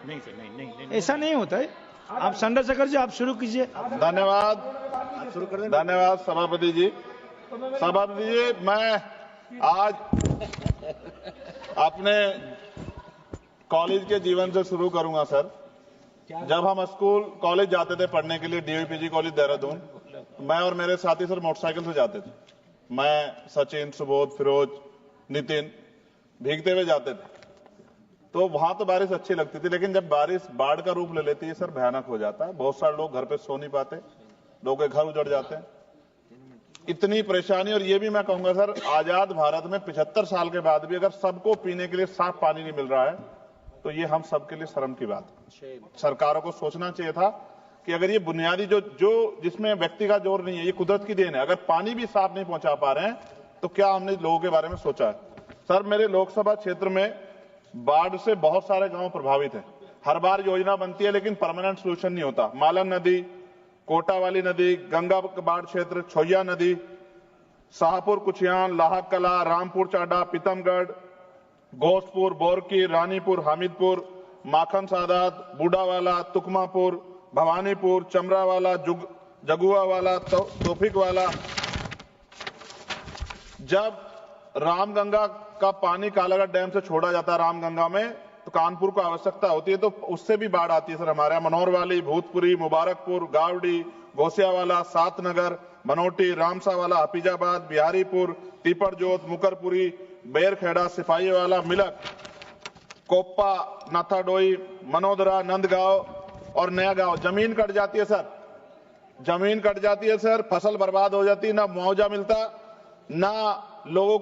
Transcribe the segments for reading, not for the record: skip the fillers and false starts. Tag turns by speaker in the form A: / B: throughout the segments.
A: नहीं सर, नहीं।
B: ऐसा नहीं होता है। आप चंद्रशेखर जी, आप शुरू कीजिए।
C: धन्यवाद सभापति जी। मैं आज अपने कॉलेज के जीवन से शुरू करूंगा सर। जब हम स्कूल कॉलेज जाते थे पढ़ने के लिए, डीवीपीजी कॉलेज देहरादून, मैं और मेरे साथी सर मोटरसाइकिल से जाते थे। मैं, सचिन, सुबोध, फिरोज, नितिन भीगते हुए जाते थे। तो वहां तो बारिश अच्छी लगती थी, लेकिन जब बारिश बाढ़ का रूप ले लेती है सर, भयानक हो जाता है। बहुत सारे लोग घर पे सो नहीं पाते, लोगों के घर उजड़ जाते हैं, इतनी परेशानी। और ये भी मैं कहूंगा सर, आजाद भारत में 75 साल के बाद भी अगर सबको पीने के लिए साफ पानी नहीं मिल रहा है, तो ये हम सबके लिए शर्म की बात है। सरकारों को सोचना चाहिए था कि अगर ये बुनियादी जो जिसमें व्यक्ति का जोर नहीं है, ये कुदरत की देन है, अगर पानी भी साफ नहीं पहुंचा पा रहे हैं, तो क्या हमने लोगों के बारे में सोचा है? सर, मेरे लोकसभा क्षेत्र में बाढ़ से बहुत सारे गांव प्रभावित हैं। हर बार योजना बनती है, लेकिन परमानेंट सोल्यूशन नहीं होता। मालन नदी, कोटा वाली नदी, गंगा बाढ़ क्षेत्र, छोया नदी, शाहपुर कुचियान, लाहक कला, रामपुर चाडा, पीतमगढ़, घोषपुर, बोरकी, रानीपुर, हामिदपुर, माखन सादात, बूढ़ावाला, तुकमापुर, भवानीपुर, चमरावाला, जगुआवाला, तोफिक वाला। जब रामगंगा का पानी कालागढ़ डैम से छोड़ा जाता है रामगंगा में, तो कानपुर को आवश्यकता होती है, तो उससे भी बाढ़ आती है सर हमारे यहाँ। मनोहरवाली, भूतपुरी, मुबारकपुर, गावड़ी, घोसियावाला, सातनगर, बनोटी, रामसावाला, हफीजाबाद, बिहारीपुर, तीपड़जोत, मुकरपुरी, बेरखेड़ा, सिपाहीवाला, मिलक, कोप्पा, नाथाडोई, मनोदरा, नंदगांव और नया गांव। जमीन कट जाती है सर, जमीन कट जाती है सर, फसल बर्बाद हो जाती है, ना मुआवजा मिलता, ना लोगों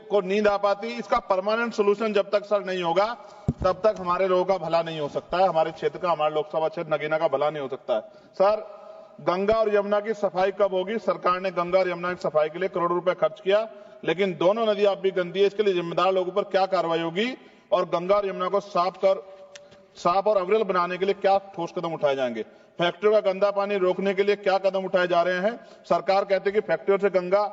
C: को नींद आ पाती। इसका परमानेंट सोल्यूशन जब तक सर नहीं होगा, तब तक हमारे लोगों का भला नहीं हो सकता है, हमारे क्षेत्र का, हमारे लोकसभा क्षेत्र नगीना का भला नहीं हो सकता है। सर, गंगा और यमुना की सफाई कब होगी? सरकार ने गंगा और यमुना की सफाई के लिए करोड़ों रुपए खर्च किया, लेकिन दोनों नदी अब भी गंदी है। इसके लिए जिम्मेदार लोगों पर क्या कार्रवाई होगी और गंगा और यमुना को साफ और अविरल बनाने के लिए क्या ठोस कदम उठाए जाएंगे? फैक्ट्रियों का गंदा पानी रोकने के लिए क्या कदम उठाए जा रहे हैं? सरकार कहती है कि फैक्ट्रियों से गंगा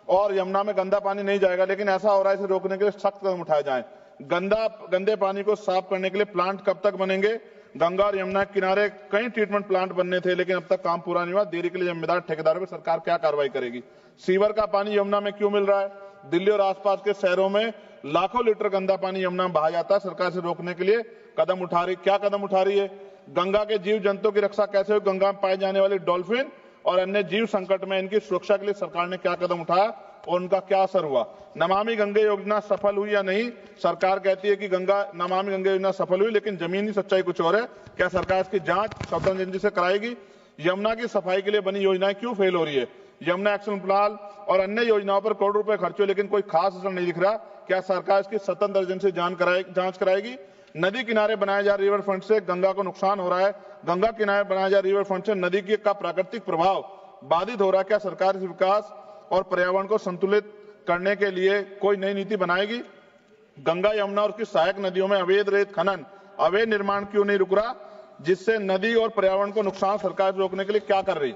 C: और यमुना में गंदा पानी नहीं जाएगा, लेकिन ऐसा हो रहा है, इसे रोकने के लिए सख्त कदम उठाए जाएं। गंदे पानी को साफ करने के लिए प्लांट कब तक बनेंगे? गंगा और यमुना के किनारे कई ट्रीटमेंट प्लांट बनने थे, लेकिन अब तक काम पूरा नहीं हुआ। देरी के लिए जिम्मेदार ठेकेदारों पर सरकार क्या कार्रवाई करेगी? सीवर का पानी यमुना में क्यों मिल रहा है? दिल्ली और आसपास के शहरों में लाखों लीटर गंदा पानी यमुना में बहा जाता है। सरकार से रोकने के लिए क्या कदम उठा रही है? गंगा के जीव जंतुओं की रक्षा कैसे हो? गंगा में पाए जाने वाले डॉल्फिन और अन्य जीव संकट में, इनकी सुरक्षा के लिए सरकार ने क्या कदम उठाया और उनका क्या असर हुआ? नमामि गंगे योजना सफल हुई या नहीं? सरकार कहती है कि नमामि गंगे योजना सफल हुई, लेकिन जमीनी सच्चाई कुछ और है। क्या सरकार इसकी जांच स्वतंत्र एजेंसी से कराएगी? यमुना की सफाई के लिए बनी योजनाएं क्यों फेल हो रही है? यमुना एक्शन प्लान और अन्य योजनाओं पर करोड़ों रुपए खर्च हुए, लेकिन कोई खास असर नहीं दिख रहा। क्या सरकार इसकी स्वतंत्र एजेंसी जांच कराएगी? नदी किनारे बनाए जा रिवर फ्रंट से गंगा को नुकसान हो रहा है। गंगा किनारे बनाया जा रिवर फ्रंट से नदी का प्राकृतिक प्रभाव बाधित हो रहा है। क्या सरकार इस विकास और पर्यावरण को संतुलित करने के लिए कोई नई नीति बनाएगी? गंगा, यमुना और उसकी सहायक नदियों में अवैध रेत खनन, अवैध निर्माण क्यों नहीं रुक रहा, जिससे नदी और पर्यावरण को नुकसान सरकार रोकने के लिए क्या कर रही?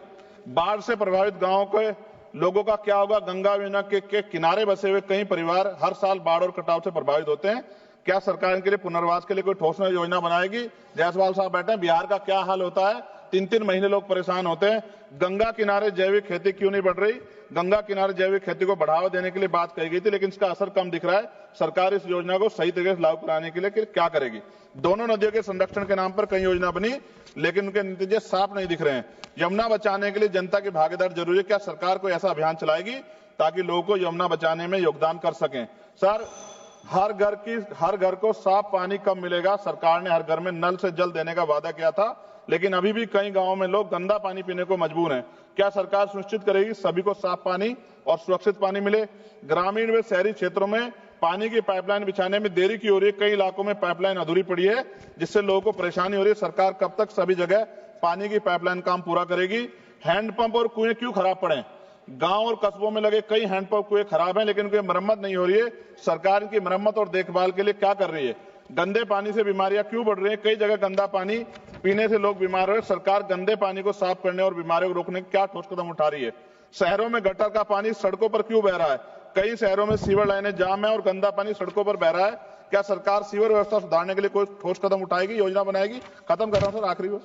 C: बाढ़ से प्रभावित गांवों के लोगों का क्या होगा? गंगा यमुना के किनारे बसे हुए कई परिवार हर साल बाढ़ और कटाव से प्रभावित होते हैं। क्या सरकार इनके लिए पुनर्वास के लिए कोई ठोस योजना बनाएगी? जायसवाल साहब बैठे हैं, बिहार का क्या हाल होता है? 3-3 महीने लोग परेशान होते हैं। गंगा किनारे जैविक खेती क्यों नहीं बढ़ रही? गंगा किनारे जैविक खेती को बढ़ावा देने के लिए बात कही गई थी, लेकिन इसका असर कम दिख रहा है। सरकार इस योजना को सही तरीके से लागू कराने के लिए क्या करेगी? दोनों नदियों के संरक्षण के नाम पर कई योजना बनी, लेकिन उनके नतीजे साफ नहीं दिख रहे हैं। यमुना बचाने के लिए जनता की भागीदारी जरूरी है। क्या सरकार कोई ऐसा अभियान चलाएगी ताकि लोगों को यमुना बचाने में योगदान कर सकें? सर, हर घर को साफ पानी कब मिलेगा? सरकार ने हर घर में नल से जल देने का वादा किया था, लेकिन अभी भी कई गांवों में लोग गंदा पानी पीने को मजबूर हैं। क्या सरकार सुनिश्चित करेगी सभी को साफ पानी और सुरक्षित पानी मिले? ग्रामीण व शहरी क्षेत्रों में पानी की पाइपलाइन बिछाने में देरी क्यों हो रही है? कई इलाकों में पाइपलाइन अधूरी पड़ी है, जिससे लोगों को परेशानी हो रही है। सरकार कब तक सभी जगह पानी की पाइपलाइन काम पूरा करेगी? हैंडपंप और कुएं क्यों खराब पड़े? गांव और कस्बों में लगे कई हैंडपंप कुएं खराब हैं, लेकिन उनकी मरम्मत नहीं हो रही है। सरकार इनकी मरम्मत और देखभाल के लिए क्या कर रही है? गंदे पानी से बीमारियां क्यों बढ़ रही हैं? कई जगह गंदा पानी पीने से लोग बीमार हो रहे हैं। सरकार गंदे पानी को साफ करने और बीमारियों को रोकने के क्या ठोस कदम उठा रही है? शहरों में गटर का पानी सड़कों पर क्यों बह रहा है? कई शहरों में सीवर लाइनें जाम है और गंदा पानी सड़कों पर बह रहा है। क्या सरकार सीवर व्यवस्था सुधारने के लिए कोई ठोस कदम उठाएगी, योजना बनाएगी? खत्म कर रहा हूं सर, आखिरी में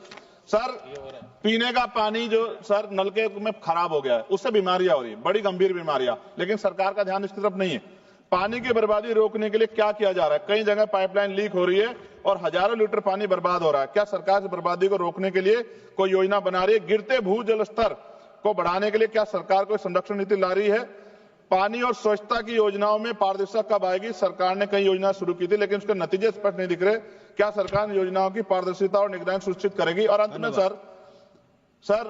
C: सर, पीने का पानी जो सर नलके में खराब हो गया है, उससे बीमारियां हो रही है, बड़ी गंभीर बीमारियां, लेकिन सरकार का ध्यान इसकी तरफ नहीं है। पानी की बर्बादी रोकने के लिए क्या किया जा रहा है? कई जगह पाइपलाइन लीक हो रही है और हजारों लीटर पानी बर्बाद हो रहा है। क्या सरकार इस बर्बादी को रोकने के लिए कोई योजना बना रही है? गिरते भूजल स्तर को बढ़ाने के लिए क्या सरकार कोई संरक्षण नीति ला रही है? पानी और स्वच्छता की योजनाओं में पारदर्शिता कब आएगी? सरकार ने कई योजना शुरू की थी, लेकिन उसके नतीजे स्पष्ट नहीं दिख रहे। क्या सरकार योजनाओं की पारदर्शिता और निगरानी सुनिश्चित करेगी? और अंत में सर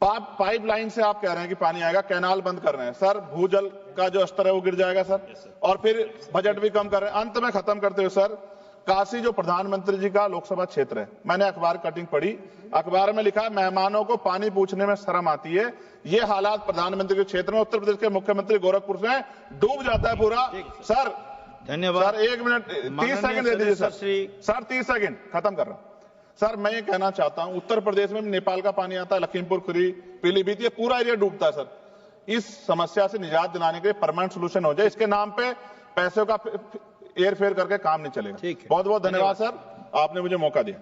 C: पाइपलाइन से आप कह रहे हैं कि पानी आएगा, कैनाल बंद कर रहे हैं सर, भूजल का जो स्तर है वो गिर जाएगा सर, और फिर बजट भी कम कर रहे हैं। अंत में खत्म करते हुए सर, काशी जो प्रधानमंत्री जी का लोकसभा क्षेत्र है, मैंने अखबार कटिंग पढ़ी, अखबार में लिखा है मेहमानों को पानी पूछने में शर्म आती है। ये हालात प्रधानमंत्री के क्षेत्र में उत्तर प्रदेश के मुख्यमंत्री गोरखपुर से डूब जाता है पूरा। सर
B: धन्यवाद
C: सर, 1 मिनट 30 सेकंड दे दीजिए सर 30 सेकंड खत्म कर रहा हूं सर। मैं ये कहना चाहता हूं, उत्तर प्रदेश में नेपाल का पानी आता है, लखीमपुर खीरी, पीलीभीत, ये पूरा एरिया डूबता है सर। इस समस्या से निजात दिलाने के लिए परमानेंट सोल्यूशन हो जाए, इसके नाम पे पैसों का एयर फेयर करके काम नहीं चलेगा। बहुत बहुत धन्यवाद सर, आपने मुझे मौका दिया।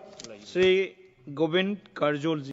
B: श्री गोविंद करजोल जी।